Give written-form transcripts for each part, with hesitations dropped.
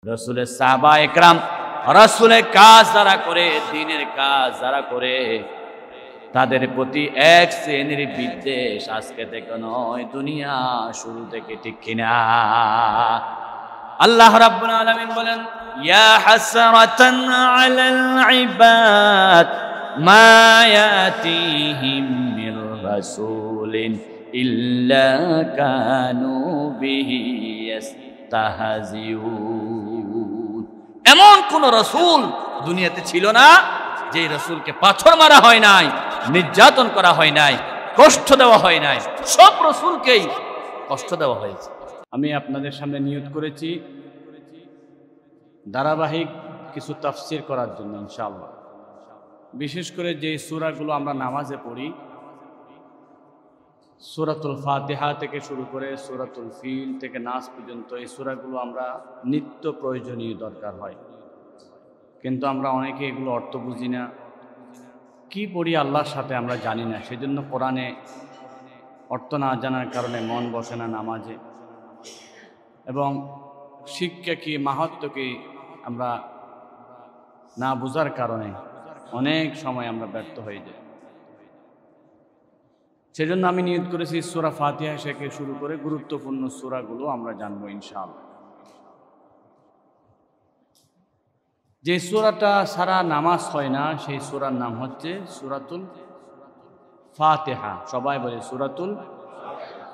রাসূলের সাহাবা একরাম রাসূলের কাজ যারা করে, দ্বীনের কাজ যারা করে, তাদের প্রতি এক শ্রেণীর বিদ্বেষ আজকে থেকে নয়, দুনিয়া শুরু থেকে, ঠিক কিনা? আল্লাহ রাব্বুল আলামিন বলেন, ইয়া হাসরাতান আলাল ইবাদ মা ইয়াতিহিম মির রাসূলিন ইল্লা কানু বিহি ইস্তাহজিউন। এমন কোন রাসূল দুনিয়াতে ছিল না যে রাসূলকে পাথর মারা হয় নাই, নির্যাতন করা হয় নাই, কষ্ট দেওয়া হয় নাই। সব রাসূলকেই কষ্ট দেওয়া হয়েছে। আমি আপনাদের সামনে নিয়ত করেছি ধারাবাহিক কিছু তাফসীর করার জন্য ইনশাআল্লাহ। বিশেষ করে যে সূরাগুলো আমরা নামাজে পড়ি, সূরাতুল ফাতিহা থেকে শুরু করে সূরাতুল ফিল থেকে নাস পর্যন্ত, এই সূরাগুলো আমরা নিত্য প্রয়োজনীয় দরকার হয়, কিন্তু আমরা অনেকে এগুলো অর্থ বুঝি না, কি পড়ি আল্লাহর সাথে আমরা জানি না। সেজন্য কোরআনে অর্থ না জানার কারণে মন বসে না নামাজে, এবং শিক্ষা কি, মাহাত্ম্য কি আমরা না বুঝার কারণে অনেক সময় আমরা ব্যর্থ হয়ে যাই। সেজন্য আমি নিয়ত করেছি সূরা ফাতিহা থেকে শুরু করে গুরুত্বপূর্ণ সূরাগুলো আমরা জানবো ইনশাআল্লাহ। যে সূরাটা সারা নামাজ হয় না, সেই সূরার নাম হচ্ছে সূরাতুল ফাতিহা। সবাই বলে সূরাতুল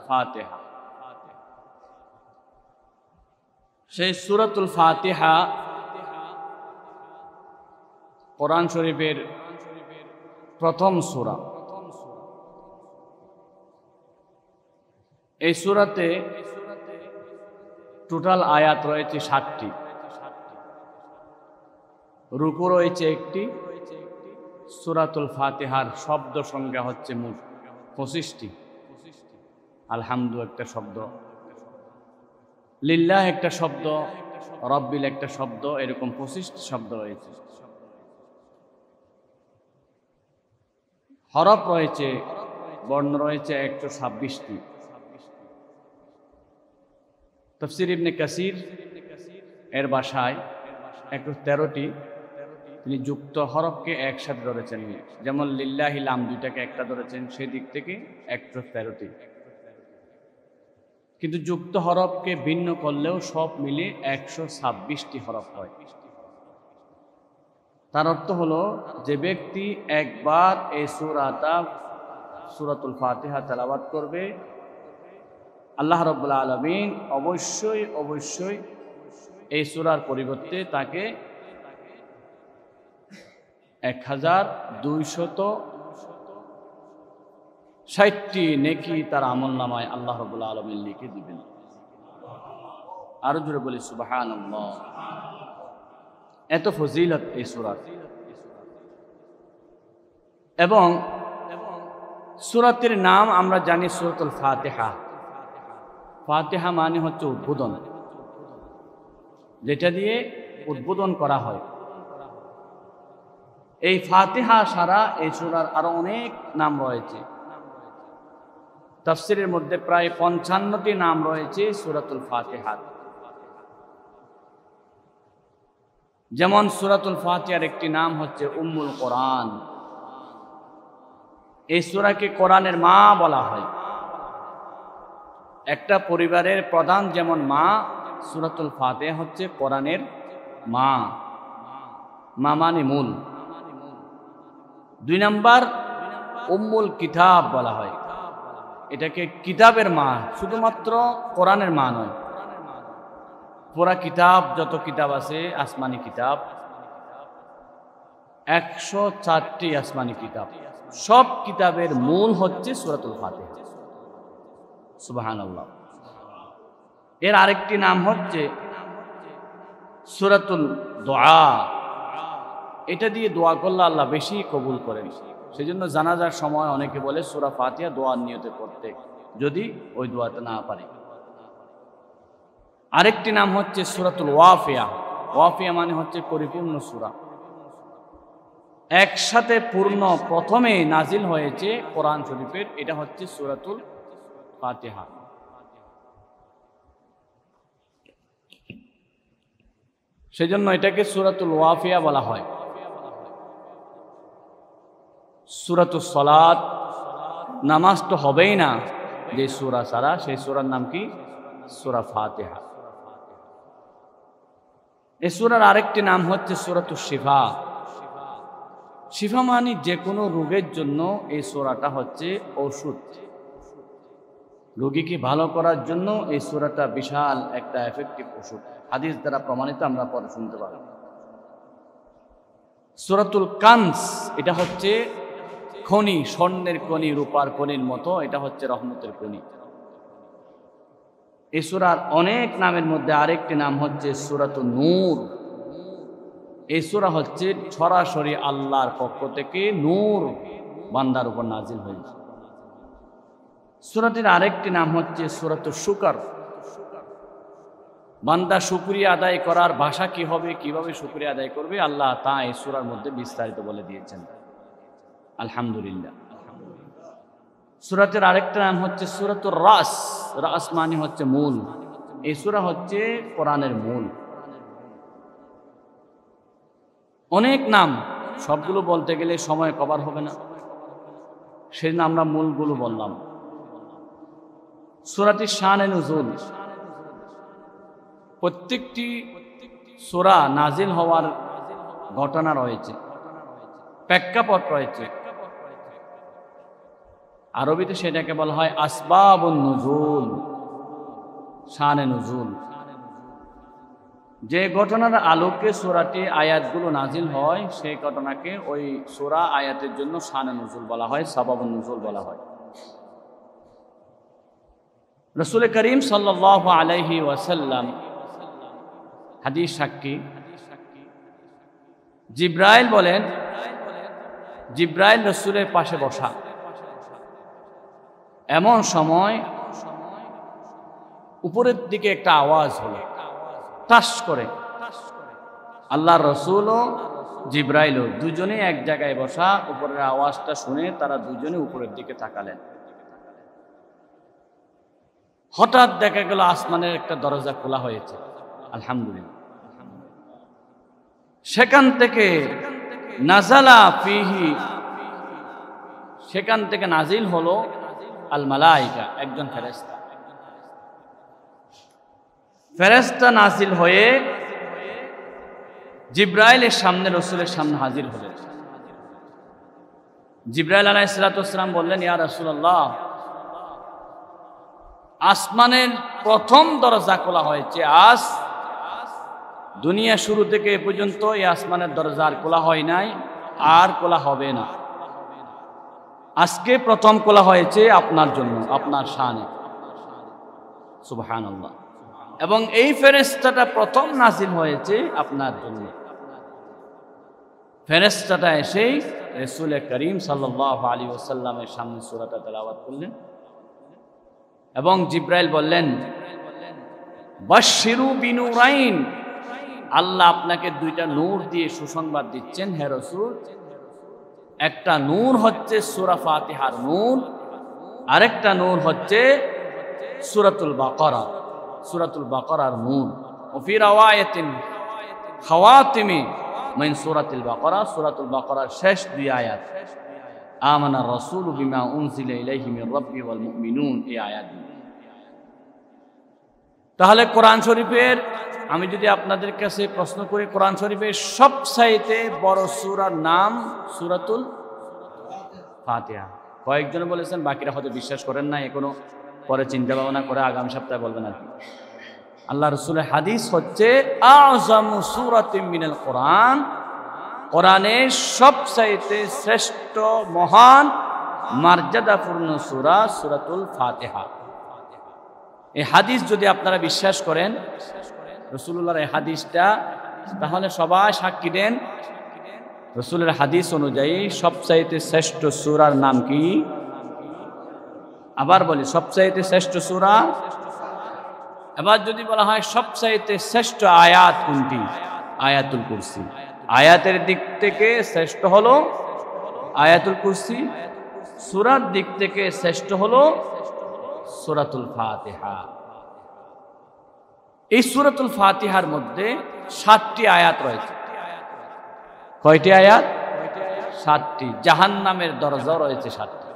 ফাতিহা। সেই সূরাতুল ফাতিহা কোরআন শরীফের প্রথম সূরা। এই সূরাতে টোটাল আয়াত রয়েছে ৭টি, রুকু রয়েছে একটি। সূরাতুল ফাতিহার শব্দ সংখ্যা হচ্ছে মোট ২৫টি। আলহামদু একটা শব্দ, লিল্লাহ একটা শব্দ, রব্বিল একটা শব্দ, এরকম ২৫টি শব্দ রয়েছে। হরফ রয়েছে, বর্ণ রয়েছে ১২৬টি। তাফসীর ইবনে কাসির এর ভাষায় ১১৩টি তিনি যুক্ত হরফকে একসাথে ধরেছেন, যেমন লিল্লাহি লাম দুইটাকে একটা ধরেছেন, সেদিক থেকে ১১৩টি। কিন্তু যুক্ত হরফকে ভিন্ন করলেও সব মিলে ১২৬টি হরফ হয়। তার অর্থ হলো, যে ব্যক্তি একবার এই সূরাতুল ফাতিহা তেলাওয়াত করবে, আল্লাহ রাব্বুল আলামিন অবশ্যই এই সূরার পরিবর্তে তাকে ১২৬০টি নেকি তার আমলনামায় আল্লাহ রাব্বুল আলামিন লিখে দিবেন। আরো জোরে বলি সুবহানাল্লাহ। এত ফজিলত এই সূরার। এবং সূরাটির নাম আমরা জানি সূরাতুল ফাতিহা। ফাতিহা মানে হচ্ছে উদ্বোধন, যেটা দিয়ে উদ্বোধন করা হয়। এই ফাতিহা ছাড়া এই সূরার আরো অনেক নাম রয়েছে। তাফসীরের মধ্যে প্রায় ৫৫টি নাম রয়েছে সূরাতুল ফাতিহার। যেমন সূরাতুল ফাতিহার একটি নাম হচ্ছে উম্মুল কোরআন। এই সূরাকে কোরআনের মা বলা হয়। একটা পরিবারের প্রধান যেমন মা, সূরাতুল ফাতিহা হচ্ছে কোরআনের মা। মা মানে মূল। ২ নাম্বার উম্মুল কিতাব বলা হয়। এটাকে কিতাবের মা, শুধুমাত্র কোরআনের মা নয়, পুরা কিতাব, যত কিতাব আছে আসমানি কিতাব, ১০৪টি আসমানি কিতাব, সব কিতাবের মূল হচ্ছে সূরাতুল ফাতিহা। সুবহানাল্লাহ। এর আরেকটি নাম হচ্ছে সূরাতুল দোয়া। এটা দিয়ে দোয়া করলে আল্লাহ বেশি কবুল করেন। সেজন্য জানাজার সময় অনেকে বলে সূরা ফাতিহা দোয়ার নিয়তে পড়তে, যদি ওই দোয়াতে না পারে। আরেকটি নাম হচ্ছে সূরাতুল ওয়াফিয়া। ওয়াফিয়া মানে হচ্ছে পরিপূর্ণ সূরা। একসাথে পূর্ণ প্রথমে নাজিল হয়েছে কোরআন শরীফের, এটা হচ্ছে সূরাতুল ফাতিহা। সেজন্য এটাকে সূরাতুল ওয়াফিয়া বলা হয়। সূরাতুস সালাত, নামাজ তো হবেই না যে সূরা ছাড়া, সেই সূরার নাম কি? সূরা ফাতিহা। এই সূরার আরেকটি নাম হচ্ছে সূরাতুশ শিফা। শিফা মানে যে কোনো রোগের জন্য এই সূরাটা হচ্ছে ওষুধ। রোগীকে ভালো করার জন্য এই সূরাটা বিশাল একটা এফেক্টিভ ওষুধ। হাদিস দ্বারা প্রমাণিত, আমরা পরে শুনতে পারি। সূরাতুল কানজ, এটা হচ্ছে খনি, স্বর্ণের খনি, রূপার খনির মতো, এটা হচ্ছে রহমতের খনি। এই সূরার অনেক নামের মধ্যে আরেকটি নাম হচ্ছে সূরাতুন নূর। এই সূরা হচ্ছে সরাসরি আল্লাহর পক্ষ থেকে নূর বান্দার উপর নাজিল হয়েছে। সূরাটির আরেকটি নাম হচ্ছে সূরাতুশ শুকর। বান্দা শুকরিয়া আদায় করার ভাষা কি হবে, কিভাবে শুকরিয়া আদায় করবে, আল্লাহ তা এই সূরার মধ্যে বিস্তারিত বলে দিয়েছেন। আলহামদুলিল্লাহ। সূরাটির আরেকটা নাম হচ্ছে সূরাতুর রাস। রাস মানে হচ্ছে মূল। এই সূরা হচ্ছে কোরআনের মূল। অনেক নাম, সবগুলো বলতে গেলে সময় কভার হবে না, সেজন্য আমরা মূলগুলো বললাম। সূরাটির শানে নুজুল, প্রত্যেকটি সূরা নাজিল হওয়ার ঘটনা রয়েছে, প্রেক্ষাপট রয়েছে। আরবিতে সেটাকে বলা হয় আসবাবুন নুজুল, শানে নুজুল। যে ঘটনার আলোকে সূরাটি আয়াতগুলো নাজিল হয়, সেই ঘটনাকে ওই সূরা আয়াতের জন্য শানে নুজুল বলা হয়, সাবাবুন নুজুল বলা হয়। রাসূল করিম সাল্লাল্লাহু আলাইহি ওয়াসাল্লাম হাদিস সাক্ষী, জিব্রাইল বলেন, জিব্রাইল রাসূলের পাশে বসা। এমন সময় উপরের দিকে একটা আওয়াজ হলো, টাস করে। আল্লাহর রাসূল ও জিব্রাইলও দুজনে এক জায়গায় বসা, উপরের আওয়াজটা শুনে তারা দুজনে উপরের দিকে তাকালেন। হঠাৎ দেখা গেল আসমানের একটা দরজা খোলা হয়েছে। আলহামদুলিল্লাহ। সেখান থেকে নাজালা ফিহি, সেখান থেকে নাজিল হলো আল মালাইকা, একজন ফেরেশতা। ফেরেশতা নাজিল হয়ে জিব্রাইলের সামনে, রাসূলের সামনে হাজির হলেন। জিব্রাইল আলাইহিস সালাতু ওয়াস সালাম বললেন, ইয়া রাসূলুল্লাহ, আসমানের প্রথম দরজা খোলা হয়েছে আজ। দুনিয়া শুরু থেকে এ পর্যন্ত এই আসমানের দরজা আর খোলা হয় নাই, আর খোলা হবে না। আজকে প্রথম খোলা হয়েছে আপনার জন্য, আপনার শানে। সুবহানাল্লাহ। এবং এই ফেরেশতাটা প্রথম নাজিল হয়েছে আপনার জন্য। ফেরেশতাটা এসেই রাসূল করিম সাল্লাল্লাহু আলাইহি ওয়াসাল্লামের সামনে সূরাটা তেলাওয়াত করলেন এবং জিব্রাইল বললেন, বাশশিরু বিনুরাইন, আল্লাহ আপনাকে দুইটা নূর দিয়ে সুসংবাদ দিচ্ছেন হে রাসূল। একটা নূর হচ্ছে সূরা ফাতিহার নূর, আরেকটা নূর হচ্ছে সূরাতুল বাকারা, সূরাতুল বাকারার নূর। ও ফি রাওয়ায়াতিন খাওয়াতিমি মিন সূরাতুল বাকারা, সূরাতুল বাকারার শেষ দুই আয়াত, আমানার রাসূলু বিমা উনজিলা ইলাইহি মির রাব্বি ওয়াল মুমিনুন, এই আয়াত। তাহলে কোরআন শরীফের, আমি যদি আপনাদের কাছে প্রশ্ন করি, কোরআন শরীফের সবচাইতে বড় সূরার নাম সূরাতুল ফাতিহা। কয়েকজন বলেছেন, বাকিরা হয়তো বিশ্বাস করেন না, এখনো পরে চিন্তা ভাবনা করে আগামী সপ্তাহে বলবেন আর কি। আল্লাহ রাসূলের হাদিস হচ্ছে আযমু সূরাতিন মিনাল কোরআন, কোরআনের সবচাইতে শ্রেষ্ঠ মহান মর্যাদাপূর্ণ সূরা সূরাতুল ফাতিহা। এই হাদিস যদি আপনারা বিশ্বাস করেন, রাসূলুল্লাহর এই হাদিসটা, তাহলে সবাই সাক্ষী দেন রাসূলের হাদিস অনুযায়ী সবচাইতে শ্রেষ্ঠ সূরার নাম কি? আবার বলি, সবচাইতে শ্রেষ্ঠ সূরা। এবার যদি বলা হয় সবচাইতে শ্রেষ্ঠ আয়াত কোনটি? আয়াতুল কুরসি। আয়াতের দিক থেকে শ্রেষ্ঠ হলো আয়াতুল কুরসি, সূরার দিক থেকে শ্রেষ্ঠ হলো সূরাতুল ফাতিহা। এই সূরাতুল ফাতিহার মধ্যে 7টি আয়াত রয়েছে। কয়টি আয়াত? 7টি। জাহান্নামের দরজা রয়েছে 7টি।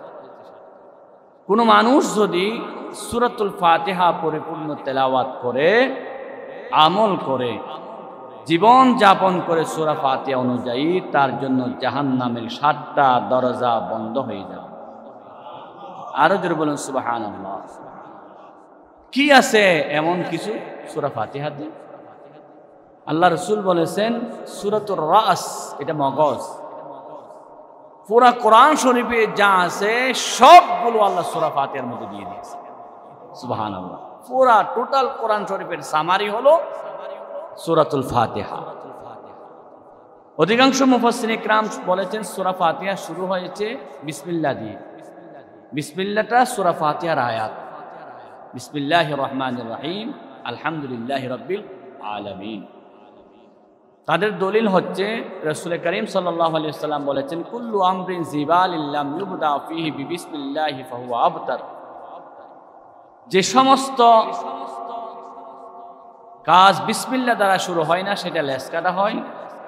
কোনো মানুষ যদি সূরাতুল ফাতিহা পরিপূর্ণ তেলাওয়াত করে, আমল করে, জীবন যাপন করে সূরা ফাতিহা অনুযায়ী, তার জন্য জাহান্নামের 7টা দরজা বন্ধ হয়ে যাবে। আরো জোরে বলুন সুবহানাল্লাহ। কি আছে এমন কিছু সূরা ফাতিহাতে? আল্লাহ রাসূল বলেছেন সূরাতুর রাস, এটা মগজ। পুরা কোরআন শরীফে যা আছে সবগুলো আল্লাহ সূরা ফাতিহার মধ্যে দিয়ে দিয়েছে। সুবহানাল্লাহ। পুরা টোটাল কোরআন শরীফের সামারি হলো সূরাতুল ফাতিহা। অধিকাংশ মুফাসসিরিন ইকরাম বলেছেন সূরা ফাতিহা শুরু হয়েছে বিসমিল্লাহ দিয়ে। বিসমিল্লাহটা সূরা ফাতিহার আয়াত। বিসমিল্লাহির রহমানির রহিম, আলহামদুলিল্লাহি রাব্বিল আলামিন। তাদের দলিল হচ্ছে রাসূল করিম সাল্লাল্লাহু আলাইহি ওয়াসাল্লাম বলেছেন কুল্লু আমরিন জিবালিন লাম ইবদা ফীহি বিবিসমিল্লাহি ফাহুয়া আবতার। যে সমস্ত কাজ বিসমিল্লাহ দ্বারা শুরু হয় না সেটা লেসকাটা হয়।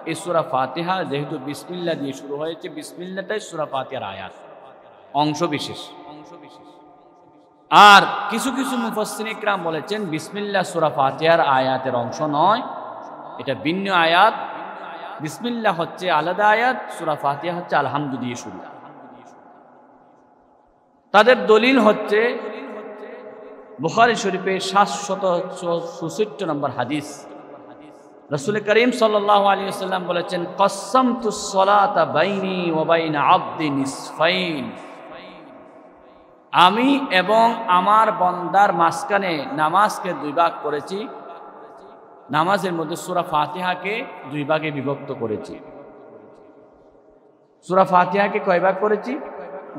এই সূরা ফাতিহা যেহেতু বিসমিল্লাহ দিয়ে শুরু হয়েছে, বিসমিল্লাহটাই সূরা ফাতিহার আয়াত, অংশ বিশেষ। আর কিছু কিছু মুফাসসিরিন ইকরাম বলেছেন বিসমিল্লাহ সূরা ফাতিহার আয়াতের অংশ নয়, এটা ভিন্ন আয়াত। বিসমিল্লাহ হচ্ছে আলাদা আয়াত, সূরা ফাতিহা হচ্ছে আলহামদু দিয়ে শুরু। তাদের দলিল হচ্ছে বুখারী শরীফের 766 নম্বর হাদিস। রাসূল করিম সাল্লাল্লাহু আলাইহি ওয়াসাল্লাম বলেছেন কসসামতুস সালাতা বাইনি ওয়া বাইনা আবদি নিসফাইন। আমি এবং আমার বান্দার মাঝখানে নামাজকে 2 ভাগ করেছি। নামাজের মধ্যে সূরা ফাতিহাকে 2 ভাগে বিভক্ত করেছি। সূরা ফাতিহাকে কয় ভাগ করেছি?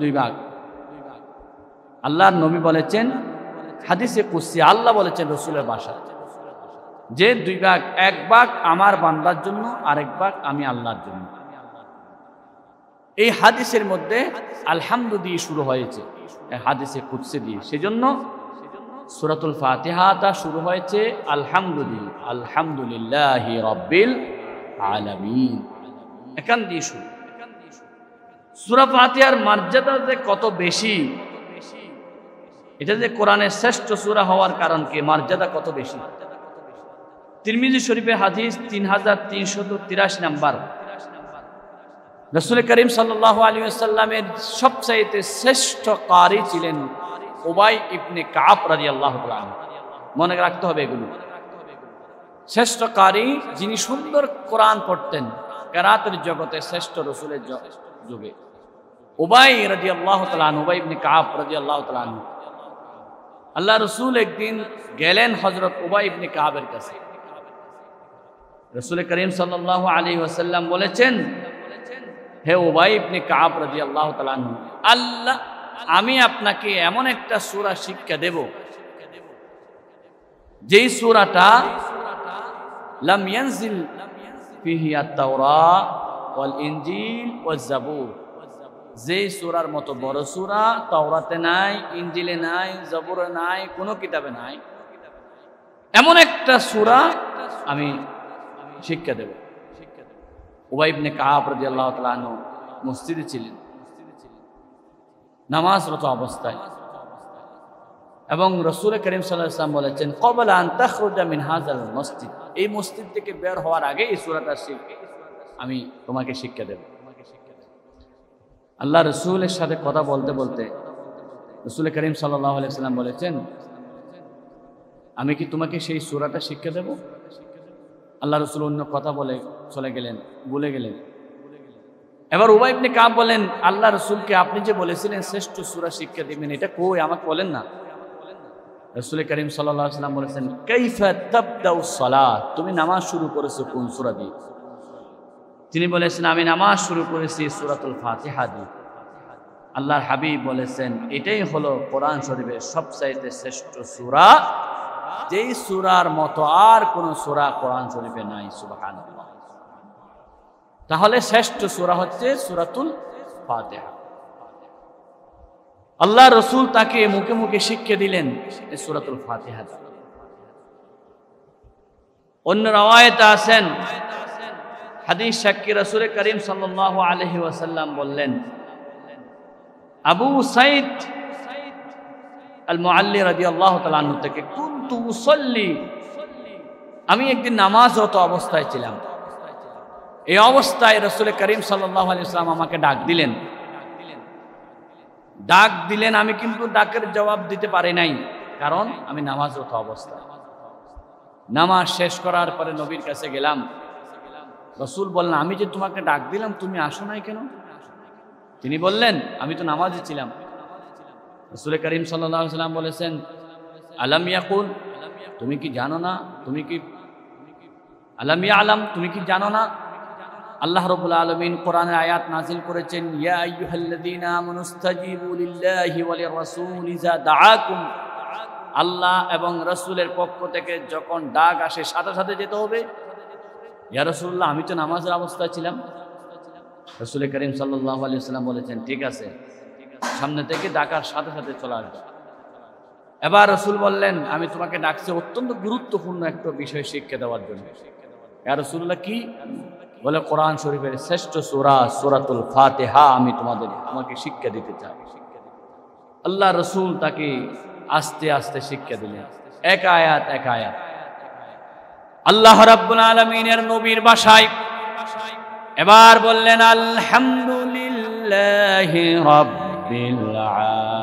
2 ভাগ। আল্লাহর নবী বলেছেন হাদিসে কুদসি, আল্লাহ বলেছেন রাসূলের ভাষায় যে 2 ভাগ, 1 ভাগ আমার বান্দার জন্য, আরেক ভাগ আমি আল্লাহর জন্য। এই হাদিসের মধ্যে আলহামদু দিয়ে শুরু হয়েছে, হাদিসে কুদসি দিয়ে। সেজন্য সূরাতুল ফাতিহাটা শুরু হয়েছে আলহামদুলিল্লাহ, আলহামদুলিল্লাহি রাব্বিল আলামিন, এখান দিয়ে শুরু। সূরা ফাতিহার মর্যাদা যে কত বেশি, এটা যে কোরআনের শ্রেষ্ঠ সূরা হওয়ার কারণ কি, মর্যাদা কত বেশি। তিরমিজি শরীফে হাদিস 3383 নাম্বার। রাসূল করিম সাল্লাল্লাহু আলাইহি ওয়াসাল্লামের সবচাইতে শ্রেষ্ঠ কারি ছিলেন উবাই ইবনে কাব রাদিয়াল্লাহু তাআলা আনহু। মনে রাখতে হবে এগুলো। শ্রেষ্ঠ কারি, যিনি সুন্দর কোরআন পড়তেন, কেরাতের জগতে শ্রেষ্ঠ রাসূলের যুগে উবাই রাদিয়াল্লাহু তাআলা আনহু, উবাই ইবনে কাব রাদিয়াল্লাহু তাআলা আনহু। আল্লাহ রাসূল একদিন গেলেন হযরত উবাই ইবনে কাবের কাছে। রাসূল করিম সাল্লাল্লাহু আলাইহি ওয়াসাল্লাম বলেছেন, হে উবাই ইবনে কাব রাদিয়াল্লাহু তাআলা আনহু, আল্লাহ আমি আপনাকে এমন একটা সূরা শিক্ষা দেব যেই সূরাটা লাম ইয়ানজিল ফিহি আত-তাওরাত ওয়াল ইনজিল ওয়াজ জাবুর। যেই সূরার মতো বড় সূরা তাওরাতে নাই, ইনজিলে নাই, জাবুরে নাই, কোনো কিতাবে নাই, এমন একটা সূরা আমি শিক্ষা দেব। উবাই ইবনে কাব রাদিয়াল্লাহু তাআলা আনহু মসজিদে ছিলেন, নামাজরত অবস্থায়, এবং রাসূল করিম সাল্লাল্লাহু আলাইহি ওয়াসাল্লাম বলেছেন ক্বাবলা আন তাখরুজা মিন হাযাল মসজিদ, এই মসজিদ থেকে বের হওয়ার আগে এই সূরাটা আমি তোমাকে শিক্ষা দেব। আল্লাহ রাসূলের সাথে কথা বলতে বলতে রাসূল করিম সাল্লাল্লাহু আলাইহি ওয়াসাল্লাম বলেছেন, আমি কি তোমাকে সেই সূরাটা শিক্ষা দেব? আল্লাহ রাসূল অন্য কথা বলে চলে গেলেন, ভুলে গেলেন। এবার উবাই ইবনে কাব বলেন, আল্লাহ রাসূলকে আপনি যে বলেছিলেন শ্রেষ্ঠ সূরা শিক্ষা দিবেন, এটা কই, আমাকে বলেন না। রাসূল করিম সাল্লাল্লাহু আলাইহি ওয়াসাল্লাম বলেছেন, কাইফা তাবদাউস সালাত, তুমি নামাজ শুরু করেছো কোন সূরা দিয়ে? তিনি বলেছেন, আমি নামাজ শুরু করেছি সূরাতুল ফাতিহা দিয়ে। আল্লাহর হাবিব বলেছেন, এটাই হলো কোরআন শরীফের সবচাইতে শ্রেষ্ঠ সূরা, যেই সূরার মতো আর কোন সূরা কোরআন শরীফে নাই। সুবহানাল্লাহ। তাহলে শ্রেষ্ঠ সূরা হচ্ছে সূরাতুল ফাতিহা। আল্লাহ রাসূল তাকে মুখে মুখে শিক্ষা দিলেন এই সূরাতুল ফাতিহা। অন্য রাওয়ায়াতে আছেন, হাদিস সাক্ষী রাসূল করিম সাল্লাল্লাহু আলাইহি ওয়াসাল্লাম বললেন, আবু সাইদ আল মুআল্লি রাদিয়াল্লাহু তাআলা আনহু থেকে, কুনতু উসাল্লি, আমি একদিন নামাজরত অবস্থায় ছিলাম। এই অবস্থায় রাসূল করিম সাল্লাল্লাহু আলাইহি ওয়াসাল্লাম আমাকে ডাক দিলেন। আমি কিন্তু ডাকের জবাব দিতে পারি নাই, কারণ আমি নামাজরত অবস্থায়। নামাজ শেষ করার পরে নবীর কাছে গেলাম। রাসূল বললেন, আমি যে তোমাকে ডাক দিলাম তুমি আসো নাই কেন? তিনি বললেন, আমি তো নামাজে ছিলাম। রাসূল করিম সাল্লাল্লাহু আলাইহি ওয়াসাল্লাম বলেছেন, আলাম ইয়াকুল, তুমি কি জানো না, আলাম ইয়ালাম, তুমি কি জানো না আল্লাহ রাব্বুল আলামিন কোরআনের আয়াত নাযিল করেছেন, ইয়া আইয়ুহাল্লাযীনা আমানুস্তাজিবু লিল্লাহি ওয়া লির-রাসূল ইযা দাআকুম। আল্লাহ এবং রাসূলের পক্ষ থেকে যখন ডাক আসে সাথে সাথে যেতে হবে। ইয়া রাসূলুল্লাহ, আমি তো নামাজের অবস্থায় ছিলাম। রাসূল করিম সাল্লাল্লাহু আলাইহি ওয়াসাল্লাম বলেছেন, ঠিক আছে, সামনে থেকে ডাকার সাথে সাথে চলে আসবে। এবার রাসূল বললেন, আমি তোমাকে ডাকছি অত্যন্ত গুরুত্বপূর্ণ একটা বিষয় শিক্ষা দেওয়ার জন্য। ইয়া রাসূলুল্লাহ, কি? বলে, কোরআন শরীফের শ্রেষ্ঠ সূরা সূরাতুল ফাতিহা আমি তোমাকে শিক্ষা দিতে চাই। আল্লাহ রাসূল তাকে আস্তে আস্তে শিক্ষা দিলেন, এক আয়াত এক আয়াত। আল্লাহ রাব্বুল আলামিনের নবীর ভাষায় এবার বললেন, আলহামদুলিল্লাহি রাব্বিল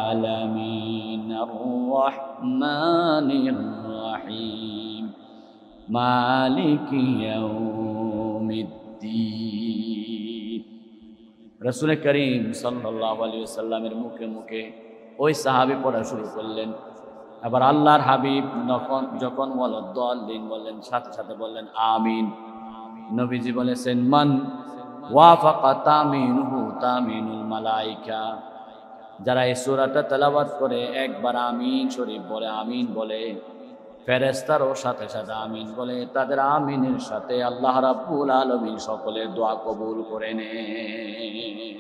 আলামিন আর রহমানির রহিম মালিকি ইয়াউমিদ্দিন। রাসূল করিম সাল্লাল্লাহু আলাইহি ওয়াসাল্লামের মুখে মুখে ওই সাহাবী পড়া শুরু করলেন। আবার আল্লাহর হাবিব যখন ওয়ালাদ-দাল্লিন বললেন, সাথে সাথে বললেন আমিন। নবীজি বলেছেন, মান ওয়াফাকা তামিনুহু তামিনুল মালাইকা, যারা এই সূরাটা তেলাওয়াত করে একবার আমিন শরীফ বলে, আমিন বলে, ফেরেশতারও সাথে সাথে আমিন বলে, তাদের আমিনের সাথে আল্লাহ রাব্বুল আলামিন সকলের দোয়া কবুল করে নেন।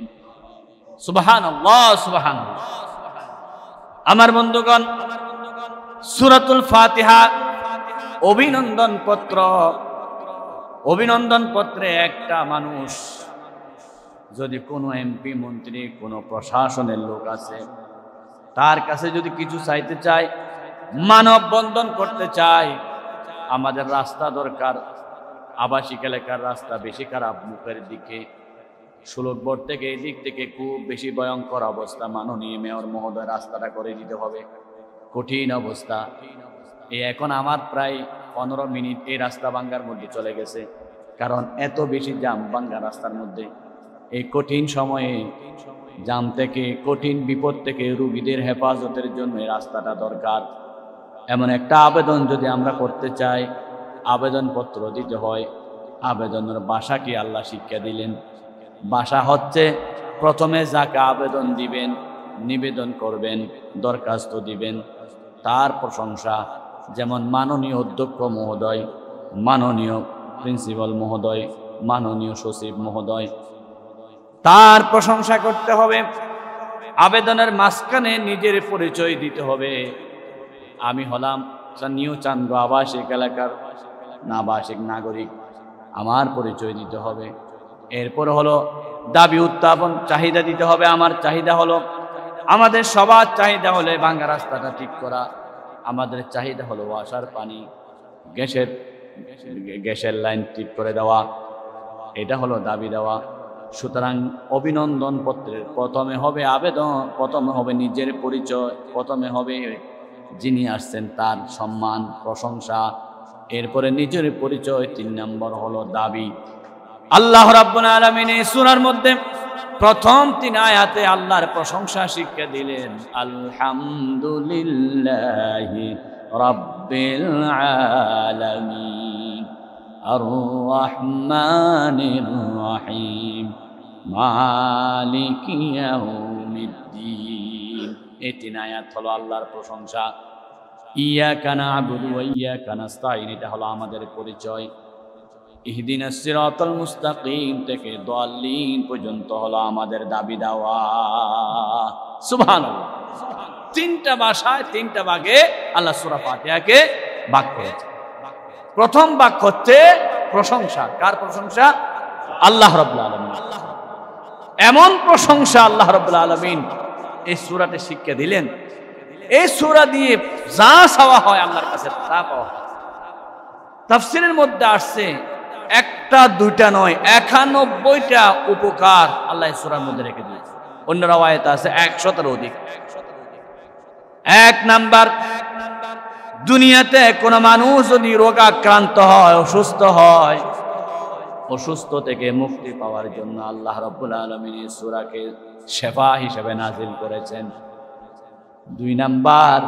সুবহানাল্লাহ, সুবহানাল্লাহ। আমার বন্ধুগণ, সূরাতুল ফাতিহা অভিনন্দন পত্রে একটা মানুষ যদি কোনো এমপি মন্ত্রী কোনো প্রশাসনের লোক আছে, তার কাছে যদি কিছু চাইতে চায়, মানব বন্ধন করতে চায়, আমাদের রাস্তা দরকার, আবাসিক এলাকার রাস্তা বেশি খারাপ, মুখের দিকে সুলভবর থেকে এই দিক থেকে খুব বেশি ভয়ঙ্কর অবস্থা, মাননীয় মেয়র মহোদয় রাস্তাটা করে দিতে হবে, কঠিন অবস্থা। এখন আমার প্রায় 15 মিনিট এই রাস্তা ভাঙ্গার মধ্যে চলে গেছে, কারণ এত বেশি জাম ভাঙ্গা রাস্তার মধ্যে। এই কঠিন সময়ে জাম থেকে, কঠিন বিপদ থেকে রোগীদের হেফাজতের জন্য এই রাস্তাটা দরকার। এমন একটা আবেদন যদি আমরা করতে চাই, আবেদনপত্র দিতে হয়। আবেদনের ভাষা কি আল্লাহ শিক্ষা দিলেন। ভাষা হচ্ছে, প্রথমে যাকে আবেদন দিবেন, নিবেদন করবেন, দরখাস্ত দিবেন, তার প্রশংসা, যেমন মাননীয় অধ্যক্ষ মহোদয়, মাননীয় প্রিন্সিপাল মহোদয়, মাননীয় সচিব মহোদয়, তার প্রশংসা করতে হবে। আবেদনের মাঝখানে নিজের পরিচয় দিতে হবে। আমি হলাম নিউ চান্দ্র আবাসিক এলাকার আবাসিক নাগরিক, আমার পরিচয় দিতে হবে। এরপর হলো দাবি উত্থাপন, চাহিদা দিতে হবে। আমার চাহিদা হলো, আমাদের সবার চাহিদা হলে ভাঙ্গা রাস্তাটা ঠিক করা, আমাদের চাহিদা হলো ওয়াসার পানি, গ্যাসের লাইন ঠিক করে দেওয়া, এটা হলো দাবি দেওয়া। সুতরাং অভিনন্দন পত্রের প্রথমে হবে আবেদন, প্রথমে হবে নিজের পরিচয়, প্রথমে হবে যিনি আসছেন তার সম্মান, প্রশংসা, এরপরে নিজের পরিচয়, 3 নম্বর হলো দাবি। আল্লাহ রাব্বুল আলামিন এই সূরার মধ্যে প্রথম 3 আয়াতে আল্লাহর প্রশংসা শিক্ষা দিলেন, আলহামদুলিল্লাহি রাব্বিল আলামিন আর রহমানির রহিম মালিকি ইয়াউমিদ্দিন। এই 3 আয়াত হলো আল্লাহর প্রশংসা। ইয়াকা না'বুদু ওয়া ইয়াকা নাস্তাঈন, এটা হলো আমাদের পরিচয়। ইহদিনাস সিরাতাল মুস্তাকিম থেকে দাল্লিন পর্যন্ত হলো আমাদের দাবি দাওয়া। সুবহানাল্লাহ। 3টা ভাষায় 3টা ভাগে আল্লাহ সূরা ফাতিহাকে ভাগ করেছে। প্রথম বাক্য হচ্ছে প্রশংসা। কার প্রশংসা? আল্লাহ রাব্বুল আলামিন। এমন প্রশংসা আল্লাহ রাব্বুল আলামিন এই সূরাতে শিক্ষা দিলেন। এই সূরা দিয়ে যা চাওয়া হয় আল্লাহর কাছে তা পাওয়া হয়। তাফসীরের মধ্যে আসছে একটা দুইটা নয়, 91টা উপকার আল্লাহ এই সূরার মধ্যে রেখে দিয়েছে। অন্য রাওয়ায়াতে আছে 100-এর অধিক। এক নাম্বার, দুনিয়াতে কোন মানুষ যদি রোগাক্রান্ত হয়, অসুস্থ হয়, অসুস্থ থেকে মুক্তি পাওয়ার জন্য আল্লাহ রাব্বুল আলামিন এই সূরাকে শিফা হিসেবে নাযিল করেছেন। দুই নাম্বার,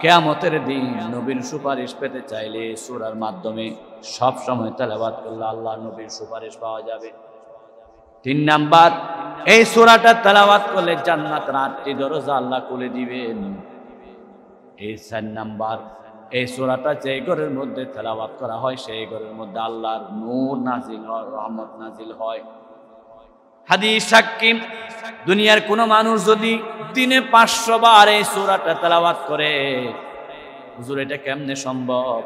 কিয়ামতের দিন নবীর সুপারিশ পেতে চাইলে সূরার মাধ্যমে সব সময় তেলাওয়াত করলে আল্লাহ নবীর সুপারিশ পাওয়া যাবে। তিন নাম্বার, এই সূরাটা তেলাওয়াত করলে জান্নাতের 8টি দরজা আল্লাহ খুলে দিবেন। এই 4 নাম্বার, এই সূরাটা যে ঘরের মধ্যে তেলাওয়াত করা হয় সেই ঘরের মধ্যে আল্লাহর নূর নাজিল হয়, রহমত নাজিল হয়। হাদিস সাক্ষী, দুনিয়ার কোন মানুষ যদি দিনে 500 বার এই সূরাটা তেলাওয়াত করে, হুজুর এটা কেমনে সম্ভব?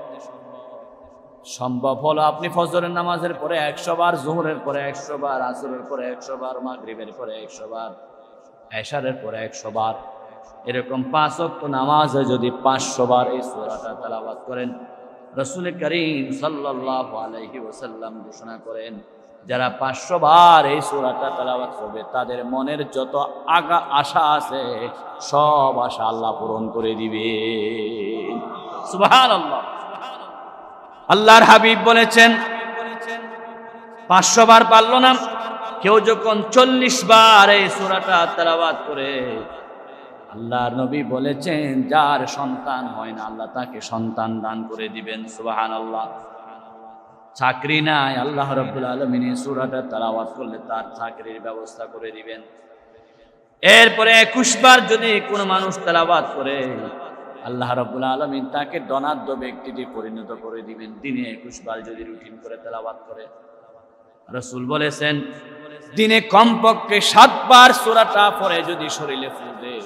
সম্ভব হলো আপনি ফজরের নামাজের পরে 100 বার, যোহরের পরে 100 বার, আসরের পরে 100 বার, মাগরিবের পরে 100 বার, এশারের পরে 100 বার, এরকম 5 ওয়াক্ত নামাজে যদি 500 বার এই সূরাটা তেলাওয়াত করেন, রাসূল করিম সাল্লাল্লাহু আলাইহি ওয়াসাল্লাম ঘোষণা করেন যারা 500 বার এই সূরাটা তেলাওয়াত করবে তাদের মনের যত আশা আছে সব আশা আল্লাহ পূরণ করে দিবে। সুবহানাল্লাহ। আল্লাহর হাবিব বলেছেন 500 বার পারল না, কেউ যখন 40 বার এই সূরাটা তেলাওয়াত করে, আল্লাহর নবী বলেছেন যার সন্তান হয় না আল্লাহ তাকে সন্তান দান করে দিবেন। সুবহানাল্লাহ। চাকরি নাই, আল্লাহ রাব্বুল আলামিন এই সূরাটা তেলাওয়াত করলে তার চাকরির ব্যবস্থা করে দিবেন। এরপরে 21 বার যদি কোনো মানুষ তেলাওয়াত করে, আল্লাহ রাব্বুল আলামিন তাকে ধনাঢ্য ব্যক্তিতে পরিণত করে দিবেন। দিনে 21 বার যদি রুটিন করে তেলাওয়াত করে, রাসূল বলেছেন দিনে কমপক্ষে 7 বার সূরাটা পড়ে যদি শরীরে ফু দেয়,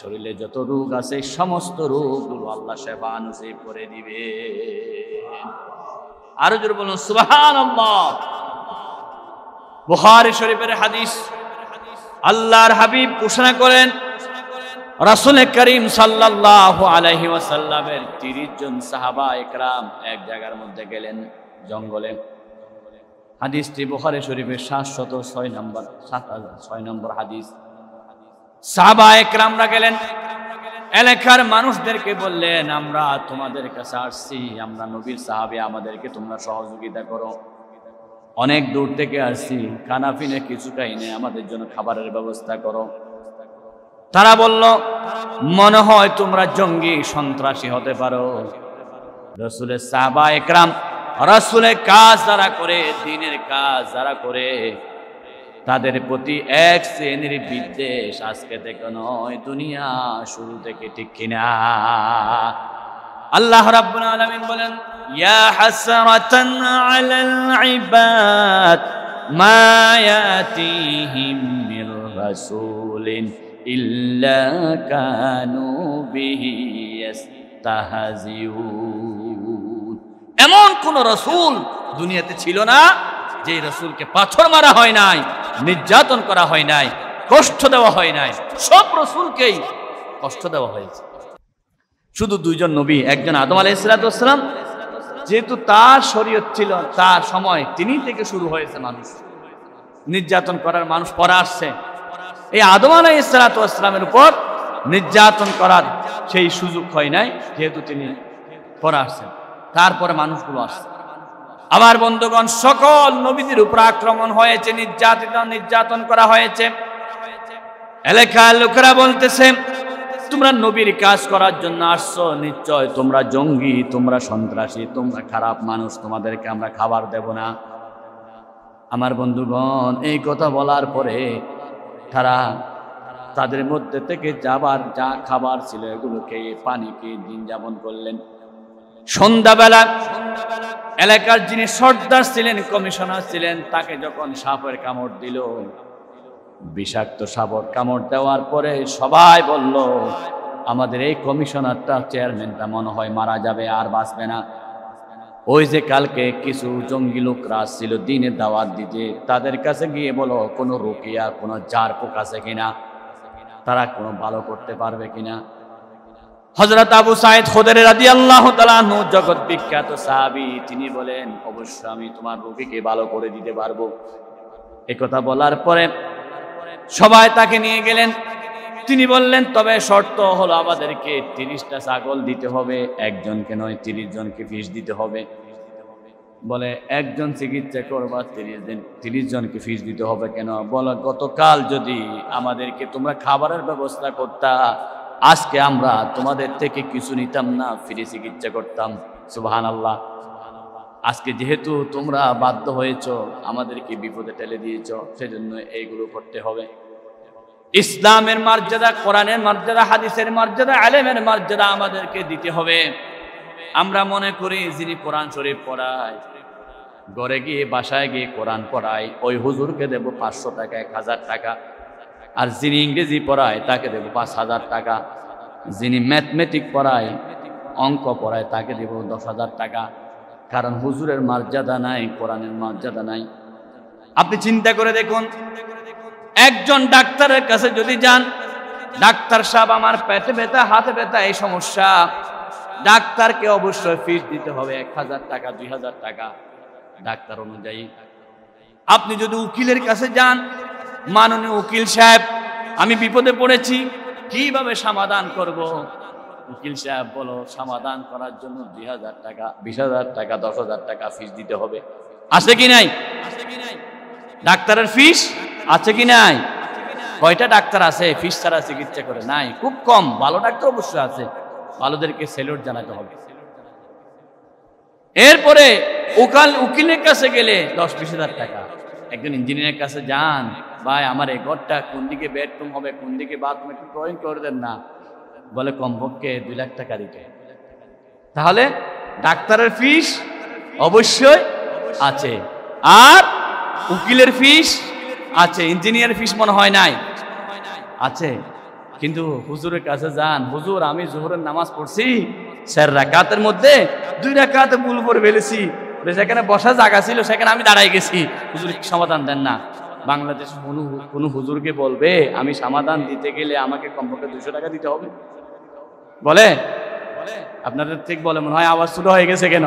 শরীরে যত রোগ আছে সমস্ত রোগগুলো আল্লাহ শিফা নসিব করে দিবে। আরো জোরে বলুন সুবহানাল্লাহ। বুখারী শরীফের হাদিস, আল্লাহর হাবিব ঘোষণা করেন রাসূল করিম সাল্লাল্লাহু আলাইহি ওয়াসাল্লামের 30 জন সাহাবা একরাম এক জায়গার মধ্যে গেলেন জঙ্গলে। হাদিসটি বুখারী শরীফের 706 নম্বর হাদিস। সাহাবা একরামরা গেলেন, এলাকার মানুষদেরকে বললেন আমরা তোমাদের কাছে আসছি, আমরা নবীর সাহাবী, আমাদেরকে তোমরা সহযোগিতা করো। অনেক দূর থেকে আসছি, খানাপিনে কিছুটাই নেই, আমাদের জন্য খাবারের ব্যবস্থা করো। তারা বলল মনে হয় তোমরা জঙ্গি সন্ত্রাসী হতে পারো। রাসূলের সাহাবা একরাম রাসূলের কাজ যারা করে, দ্বীনের কাজ যারা করে, তাদের প্রতি এক শ্রেণীর বিদ্বেষ আজকে থেকে নয়, দুনিয়া শুরু থেকে, ঠিক কিনা? আল্লাহ রাব্বুল আলামিন বলেন ইয়া হাসরাতান আলাল ইবাদ মা ইয়াতিহিম মির রাসূলিন ইল্লা কানু বিহি ইস্তাহজিউন। এমন কোন রাসূল দুনিয়াতে ছিল না যে রাসূলকে পাথর মারা হয় নাই, নির্যাতন করা হয় নাই, কষ্ট দেওয়া হয় নাই। সব রাসূলকেই কষ্ট দেওয়া হয়েছে। শুধু 2 জন নবী, একজন আদম আলাইহিস সালাম, যেহেতু তার শরীয়ত ছিল, তার সময় তিনি থেকে শুরু হয়েছে মানুষ নির্যাতন করার, মানুষ পরে আসছে। এই আদম আলাইহিস সালামের উপর নির্যাতন করার সেই সুযোগ হয় নাই, যেহেতু তিনি পরে আসছেন, তারপরে মানুষগুলো আসছে। আমার বন্ধুগণ, সকল নবীদের উপর আক্রমণ হয়েছে, নির্যাতন করা হয়েছে। এলাকার লোকেরা বলতেছে তোমরা নবীর কাজ করার জন্য আসছো, নিশ্চয় তোমরা জঙ্গি, তোমরা সন্ত্রাসী, তোমরা খারাপ মানুষ, তোমাদেরকে আমরা খাবার দেব না। আমার বন্ধুগণ, এই কথা বলার পরে তারা তাদের মধ্যে থেকে যাবার যা খাবার ছিল এগুলো খেয়ে, পানি খেয়ে দিন যাপন করলেন। সন্ধ্যাবেলা এলাকার যিনি সর্দার ছিলেন, কমিশনার ছিলেন, তাকে যখন সাপের কামড় দিল, বিষাক্ত সাপের কামড় দেওয়ার পরে সবাই বলল আমাদের এই কমিশনারটা, চেয়ারম্যানটা মনে হয় মারা যাবে, আর বাঁচবে না। ওই যে কালকে কিছু জঙ্গি লোকরা আসছিল দিনের দাওয়াত দিতে, তাদের কাছে গিয়ে বলো কোনো রুকিয়া, কোনো ঝাড়ফুঁক আছে কিনা, তারা কোনো ভালো করতে পারবে কিনা। হযরত আবু সাঈদ খুদরি রাদিয়াল্লাহু তাআলা আনহু জগৎ বিখ্যাত সাহাবী, তিনি বলেন অবশ্যই আমি তোমার রোগীকে ভালো করে দিতে পারবো। এই কথা বলার পরে সবাই তাকে নিয়ে গেলেন। তিনি বললেন তবে শর্ত হলো আমাদেরকে 30টা ছাগল দিতে হবে, একজনকে নয় 30 জনকে ফিস দিতে হবে। বলে একজন চিকিৎসা করবা 30 জনকে ফিস দিতে হবে কেন? বলে গতকাল যদি আমাদেরকে তোমরা খাবারের ব্যবস্থা করতা, আজকে আমরা তোমাদের থেকে কিছু নিতাম না, ফ্রি চিকিৎসা করতাম। সুবহানাল্লাহ। আজকে যেহেতু তোমরা বাধ্য হয়েছ, আমাদেরকে বিপদে ঠেলে দিয়েছ, সেজন্য এইগুলো করতে হবে। ইসলামের মর্যাদা, কোরআনের মর্যাদা, হাদিসের মর্যাদা, আলেমের মর্যাদা আমাদেরকে দিতে হবে। আমরা মনে করি যিনি কোরআন শরীফ পড়ায়, ঘরে গিয়ে বাসায় গিয়ে কোরআন পড়ায়, ওই হুজুরকে দেব 500 টাকা, 1000 টাকা। আর যিনি ইংরেজি পড়ায় তাকে দেব 5000 টাকা। যিনি ম্যাথমেটিক পড়ায়, অঙ্ক পড়ায়, তাকে দেব 10,000 টাকা। কারণ হুজুরের মর্যাদা নাই, কোরআনের মর্যাদা নাই। আপনি চিন্তা করে দেখুন, একজন ডাক্তারের কাছে যদি যান, ডাক্তার সাহেব আমার পেটে ব্যথা, হাতে ব্যথা, এই সমস্যা, ডাক্তারকে অবশ্যই ফিস দিতে হবে 1000 টাকা, 2000 টাকা ডাক্তার অনুযায়ী। আপনি যদি উকিলের কাছে যান, মাননীয় উকিল সাহেব আমি বিপদে পড়েছি, কিভাবে সমাধান করব? উকিল সাহেব বলো সমাধান করার জন্য 2000 টাকা, 20,000 টাকা, 10,000 টাকা ফিস দিতে হবে। আছে কি নাই? ডাক্তারের ফিস আছে কি নাই? কয়টা ডাক্তার আছে ফিস ছাড়া চিকিৎসা করে? নাই, খুব কম। ভালো ডাক্তার অবশ্যই আছে, ভালোদেরকে স্যালুট জানাতে হবে। এরপরে উকিলের কাছে গেলে 10-20,000 টাকা। একজন ইঞ্জিনিয়ারের কাছে যান, ভাই আমার এই ঘরটা কোন দিকে বেডরুম হবে, কোন দিকে বাথরুম, একটু ড্রয়িং করে দেন না। বলে কমপক্ষে 2 লাখ টাকা দিতে। তাহলে ডাক্তারের ফিস অবশ্যই আছে, আর উকিলের ফিস আছে, ইঞ্জিনিয়ারের ফিস মনে হয় নাই, আছে। কিন্তু হুজুরের কাছে যান, হুজুর আমি জোহরের নামাজ পড়ছি 4 রাকাতের মধ্যে 2 রাকাতে ভুল করে ফেলেছি, যেখানে বসা জায়গা ছিল সেখানে আমি দাঁড়াই গেছি, হুজুর সমাধান দেন না। বাংলাদেশে কোনো হুজুরকে বলবে আমি সমাধান দিতে গেলে আমাকে কমপক্ষে 200 টাকা দিতে হবে? বলে? আপনাদের ঠিক বলে মনে হয়? আওয়াজ ছোট হয়ে গেছে কেন?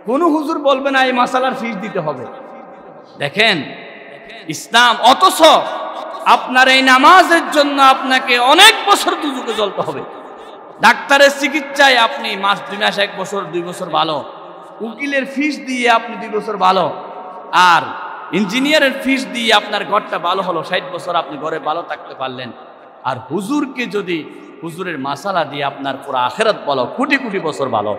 কোন হুজুর বলবে না এই মাসালার ফিস দিতে হবে। দেখেন ইসলাম, অথচ আপনার এই নামাজের জন্য আপনাকে অনেক বছর দুজকে জ্বলতে হবে। ডাক্তারের চিকিৎসায় আপনি মাস 2 মাস, 1 বছর, 2 বছর ভালো, উকিলের ফিস দিয়ে আপনি 2 বছর ভালো, আর ইঞ্জিনিয়ারের ফিস দিয়ে আপনার ঘরটা ভালো হলো, 60 বছর আপনি ঘরে ভালো থাকতে পারলেন। আর হুজুরকে যদি, হুজুরের মাসালা দিয়ে আপনার পুরো আখিরাত ভালো, কোটি কোটি বছর ভালো।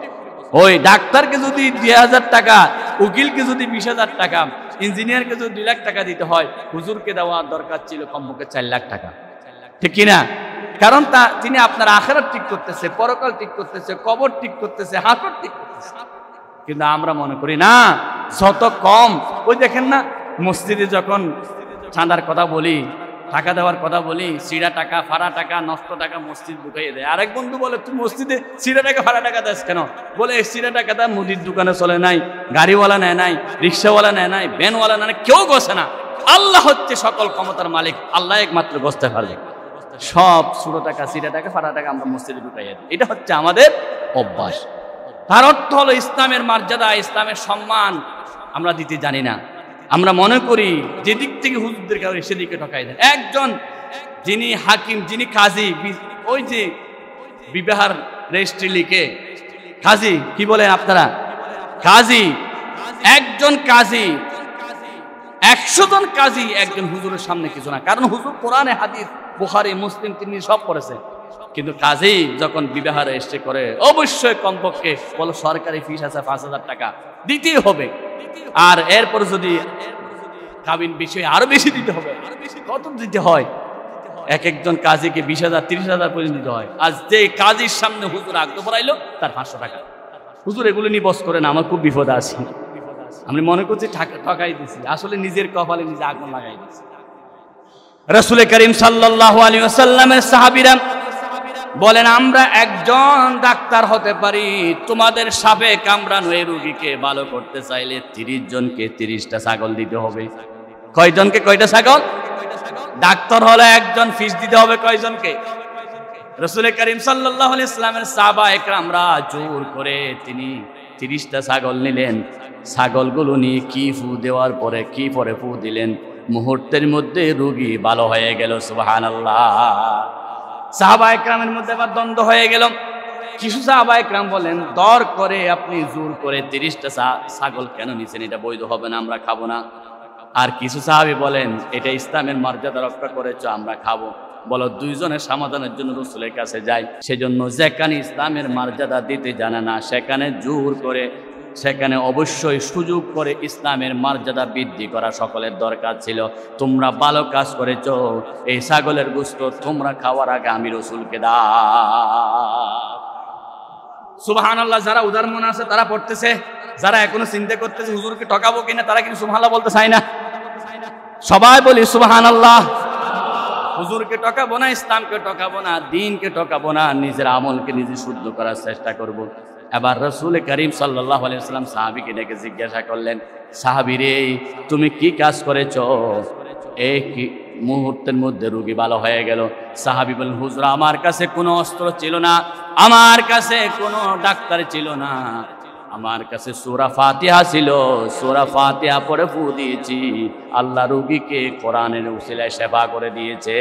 ওই ডাক্তারকে যদি 2000 টাকা, উকিলকে যদি 20,000 টাকা, ইঞ্জিনিয়ারকে যদি 2 লাখ টাকা দিতে হয়, হুজুরকে দেওয়ার দরকার ছিল কমপক্ষে 4 লাখ টাকা। ঠিক কিনা? কারণ তিনি আপনার আখিরাত ঠিক করতেছে, পরকাল ঠিক করতেছে, কবর ঠিক করতেছে, হাসর ঠিক করতেছে। কিন্তু আমরা মনে করি না, যত কম। ওই দেখেন না, মসজিদে যখন চাঁদার কথা বলি, টাকা দেওয়ার কথা বলি, সিরা টাকা, ফাড়া টাকা, নষ্ট টাকা মসজিদ ঢুকাইয়ে দেয়। আরেক বন্ধু বলে তুই মসজিদে সিরা টাকা, ফাড়া টাকা দেস কেন? বলে এই সিরা টাকাটা মুদির দোকানে চলে নাই, গাড়িওয়ালা নেয় নাই, রিক্সাওয়ালা নেয় নাই, ভ্যানওয়ালা নেয় নাই, কেউ গছে না। আল্লাহ হচ্ছে সকল ক্ষমতার মালিক, আল্লাহ একমাত্র গছতে পারবে। সব ছোট টাকা, সিরা টাকা, ফাড়া টাকা আমরা মসজিদে ঢুকাইয়ে দিই। এটা হচ্ছে আমাদের অভ্যাস। তার অর্থ হলো ইসলামের মর্যাদা, ইসলামের সম্মান আমরা দিতে জানি না। আমরা মনে করি যেদিক থেকে হুজুরদের কাছে সেদিকে ঠকাই দেন। একজন যিনি হাকিম, যিনি কাজী, ওই যে বিবাহের রেজিস্ট্রি লিখে কাজী, কি বলেন আপনারা? কাজী, একজন কাজী, 100 জন কাজী একজন হুজুরের সামনে কিছু না। কারণ হুজুর কোরআনে, হাদিস, বুখারী, মুসলিম তিনি সব পড়েছে। কিন্তু কাজী যখন বিবাহ রেজিস্ট্রি করে, অবশ্যই কমপক্ষে বলো সরকারি ফিস আছে 5,000 টাকা দিতেই হবে। আর এরপর যদি কাবিন বিষয়ে আরো বেশি দিতে হবে। কত দিতে হয়? একজন কাজীকে 20,000, 30,000 পর্যন্ত দিতে হয়। আজ যে কাজীর সামনে হুজুর আগ্রহ পড়াইলো, তার 500 টাকা। হুজুর এগুলো নিয়ে বস করে না, আমার খুব বিপদ আছে। আমি মনে করছি ঠকাই দিছি, আসলে নিজের কপালে নিজে আগুন লাগাই দিছি। রাসূল করিম সাল্লাল্লাহু আলাইহি ওয়াসাল্লামের সাহাবীরা বলেন আমরা একজন ডাক্তার হতে পারি, তোমাদের সাপে কামড়ানো এই রোগীকে ভালো করতে চাইলে 30 জনকে 30টা ছাগল দিতে হবে। কয়জনকে কয়টা ছাগল? ডাক্তার হলে একজন ফিস দিতে হবে কয়জনকে? রাসূল করিম সাল্লাল্লাহু আলাইহি ওয়াসাল্লামের সাহাবা একরামরা জোর করে তিনি 30টা ছাগল নিলেন। ছাগলগুলো নিয়ে কি ফু দেওয়ার পরে কি পরে ফু দিলেন, মুহূর্তের মধ্যে রোগী ভালো হয়ে গেল। সুবহানাল্লাহ। সাহাবা একরামের মধ্যে আবার দ্বন্দ্ব হয়ে গেল। কিছু সাহাবা একরাম বলেন দর করে আপনি জোর করে 30টা ছাগল কেন নিছেন, এটা বৈধ হবে না, আমরা খাবো না। আর কিছু সাহাবী বলেন এটা ইসলামের মর্যাদা রক্ষা করেছ, আমরা খাবো। বলো দুইজনের সমাধানের জন্য রাসূলের কাছে যাই। সেজন্য যেখানে ইসলামের মর্যাদা দিতে জানে না সেখানে জোর করে, সেখানে অবশ্যই সুযোগ করে ইসলামের মর্যাদা বৃদ্ধি করা সকলের দরকার ছিল। তোমরা ভালো কাজ করেছ, এই ছাগলের গোশত তোমরা খাওয়ার আগে আমি রাসূলকে দাও। সুবহানাল্লাহ। যারা উদার মন আছে তারা পড়তেছে, যারা এখনো চিন্তা করতেছে হুজুরকে ঠকাবো কিনা তারা কিন্তু সুবহানাল্লাহ বলতে চায় না। সবাই বলি সুবহানাল্লাহ। হুজুরকে ঠকাবো না, ইসলামকে ঠকাবো না, দ্বীনকে ঠকাবো না, নিজের আমলকে নিজে শুদ্ধ করার চেষ্টা করব। এবার রাসূল করিম সাল্লাল্লাহু আলাইহি ওয়াসাল্লাম সাহাবীকে ডেকে জিজ্ঞাসা করলেন, সাহাবী রে তুমি কি কাজ করেছো? এই মুহূর্তের মধ্যে রোগী ভালো হয়ে গেল। সাহাবী বলেন হুজুর আমার কাছে কোনো অস্ত্র ছিল না, আমার কাছে কোনো ডাক্তার ছিল না, আমার কাছে সূরা ফাতিহা ছিল, সূরা ফাতিহা পড়ে ফু দিয়েছি, আল্লাহ রোগীকে কোরআনের উসিলায় সেবা করে দিয়েছে।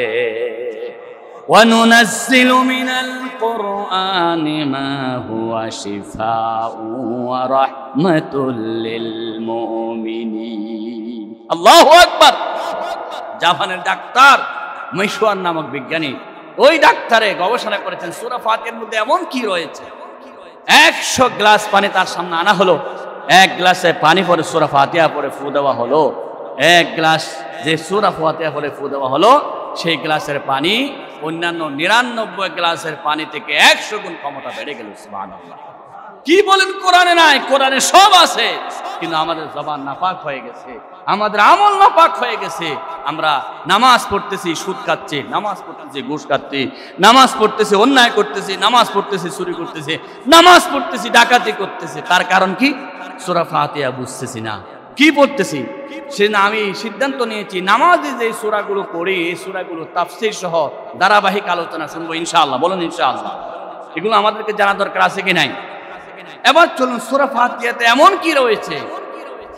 وَنُنَزِّلُ مِنَ الْقُرْآنِ مَا هُوَ شِفَاءٌ وَرَحْمَةٌ لِّلْمُؤْمِنِينَ। আল্লাহু আকবার। জাপানের ডাক্তার মেশওয়ার নামক বিজ্ঞানী, ওই ডাক্তারে গবেষণা করেছেন সূরা ফাতিহার মধ্যে এমন কি রয়েছে। 100 গ্লাস পানি তার সামনে আনা হলো, 1 গ্লাসে পানি পরে সূরা ফাতিহা পরে ফু দেওয়া হলো। 1 গ্লাস যে সূরা ফাতিহা পরে ফু দেওয়া হলো সেই গ্লাসের পানি অন্যান্য 99 গ্লাসের পানি থেকে 100 গুণ ক্ষমতা বেড়ে গেল। সুবহানাল্লাহ। কি বলেন কোরআনে নাই? কোরআনে সব আছে, কিন্তু আমাদের জবান নাপাক হয়ে গেছে, আমাদের আমল নাপাক হয়ে গেছে। আমরা নামাজ পড়তেছি সুদ খাচ্ছি, নামাজ পড়তেছি ঘুষ খাচ্ছি, নামাজ পড়তেছি অন্যায় করতেছি, নামাজ পড়তেছি চুরি করতেছি, নামাজ পড়তেছি ডাকাতি করতেছি। তার কারণ কি? সূরা ফাতিহা বুঝতেছি না, কি পড়তেছি সে না। আমি সিদ্ধান্ত নিয়েছি নামাজে যে সূরাগুলো পড়ি এই সূরাগুলো তাফসীর সহ ধারাবাহিক আলোচনা শুনবো ইনশাআল্লাহ। বলুন ইনশাআল্লাহ। এগুলো আমাদেরকে জানা দরকার আছে কি নাই? এবার চলুন সূরা ফাতিহাতে এমন কি রয়েছে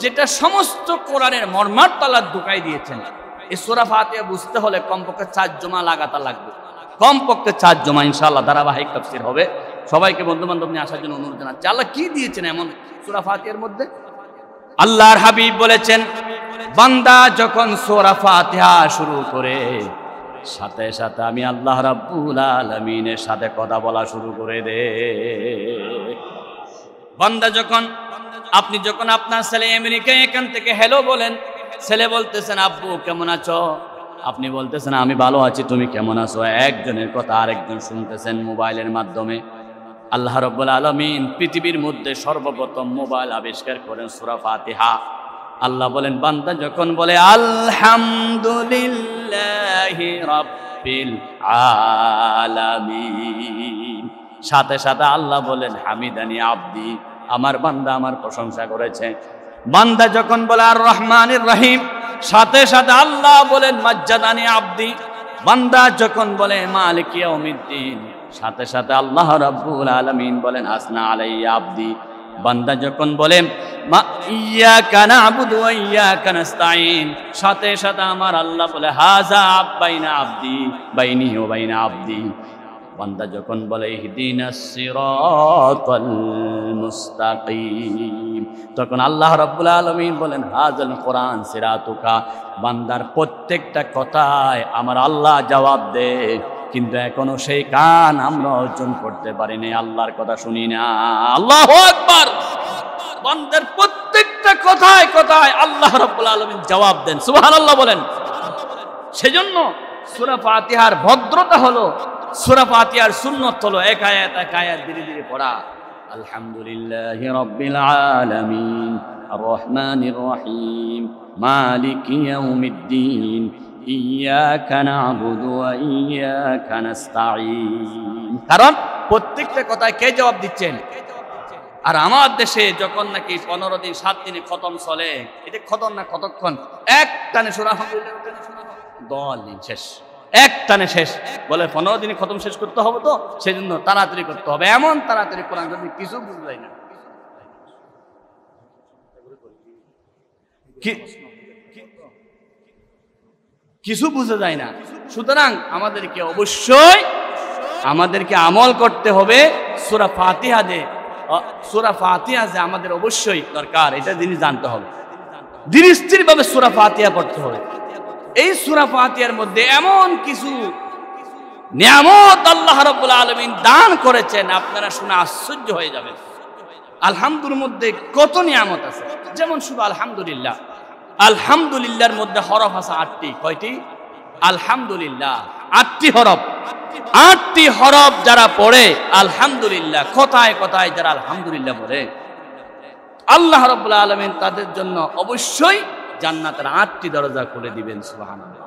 যেটা সমস্ত কোরআনের মর্মার্থ আল্লাহ ঢুকাই দিয়েছেন। এই সূরা ফাতিহা বুঝতে হলে কমপক্ষে 4 জমা লাগাতার লাগবে, কমপক্ষে 4 জমা ইনশাআল্লাহ ধারাবাহিক তাফসীর হবে। সবাইকে বন্ধু বান্ধব নিয়ে আসার জন্য অনুরোধ জানাচ্ছি। আল্লাহ কি দিয়েছেন এমন সূরা ফাতিহার মধ্যে? আল্লাহর হাবিব বলেছেন বান্দা যখন সূরা ফাতিহা শুরু করে সাথে সাথে আমি আল্লাহ রাব্বুল আলামিনের সাথে কথা বলা শুরু করে দে। বান্দা যখন, আপনি যখন আপনার ছেলে আমেরিকায় এখান থেকে হ্যালো বলেন, ছেলে বলতেছেন আব্বু কেমন আছো, আপনি বলতেছেন আমি ভালো আছি, তুমি কেমন আছো। একজনের কথা আরেকজন শুনতেছেন মোবাইলের মাধ্যমে। আল্লাহ রাব্বুল আলামিন পৃথিবীর মধ্যে সর্বপ্রথম মোবাইল আবিষ্কার করেন সূরা ফাতিহা। আল্লাহ বলেন বান্দা যখন বলে আলহামদুলিল্লাহি রাব্বিল আলামিন, সাথে সাথে আল্লাহ বলেন হামিদানি আব্দি, আমার বান্দা আমার প্রশংসা করেছে। বান্দা যখন বলে আর রহমানির রহিম, সাথে সাথে আল্লাহ বলেন মাজ্জাদানি আব্দি। বান্দা যখন বলে মালিক ইয়াউমিদ্দিন, সাথে সাথে আল্লাহ রাব্বুল আলামিন বলেন আসনা আলাইয়া আব্দি। বান্দা যখন বলে ইয়্যাকা না'বুদু ওয়া ইয়্যাকা নাস্তাঈন, সাথে সাথে আমার আল্লাহ বলে হাযা বাইনা আব্দি বাইনি ওয়া বাইনা আব্দি। বান্দা যখন বলে ইহদিনাস সিরাতাল মুস্তাকিম, তখন আল্লাহ রাব্বুল আলামিন বলেন হাযাল কোরআন সিরাতুকা। বান্দার প্রত্যেকটা কথায় আমার আল্লাহ জবাব দেয়, কিন্তু এখনো সেই কান আমরা অর্জন করতে পারিনি, আল্লাহর কথা শুনি না। আল্লাহু আকবার। বান্দার প্রত্যেকটা কথায় কথায় আল্লাহ রাব্বুল আলামিন জবাব দেন। সুবহানাল্লাহ বলেন। সেজন্য সূরা ফাতিহার ভদ্রতা হলো, সূরা ফাতিহার সুন্নত হলো এক আয়াত ধীরে ধীরে পড়া। আলহামদুলিল্লাহি রাব্বিল আলামিন আর রহমানির রহিম মালিকি ইয়াউমিদ্দিন ইয়্যাকা না'বুদু ওয়া ইয়্যাকা নাস্তাঈন। কারণ প্রত্যেকটা কথায় কে জবাব দিচ্ছেন? আর আমার দেশে যখন নাকি 15 দিন 7 দিনে খতম চলে, এটা খতম না কতক্ষণ, এক টানে সূরা আলহামদুলিল্লাহ শেষ, এক টানে শেষ। বলে 15 দিনে খতম শেষ করতে হবে, তো সেজন্য তাড়াতাড়ি করতে হবে। এমন তাড়াতাড়ি কোরআন যদি কিছু বুঝলাই না, কিছু বুঝে যায় না। সুতরাং আমাদেরকে অবশ্যই আমল করতে হবে। সূরা ফাতিহা যে আমাদের অবশ্যই দরকার, এটা জিনিস জানতে হবে। ধীর স্থির ভাবে সূরা ফাতিহা পড়তে হবে। এই সূরা ফাতিহার মধ্যে এমন কিছু নিয়ামত আল্লাহ রাব্বুল আলামিন দান করেছেন, আপনারা শুনে আশ্চর্য হয়ে যাবেন। আলহামদুর মধ্যে কত নিয়ামত আছে। যেমন শুধু আলহামদুলিল্লাহ, আলহামদুলিল্লাহর মধ্যে হরফ আছে 8টি। কয়টি? আলহামদুলিল্লাহ 8টি হরফ। 8টি হরফ যারা পড়ে আলহামদুলিল্লাহ, কথায় কথায় যারা আলহামদুলিল্লাহ বলে, আল্লাহ রাব্বুল আলামিন তাদের জন্য অবশ্যই জান্নাতের 8টি দরজা খুলে দিবেন। সুবহানাল্লাহ।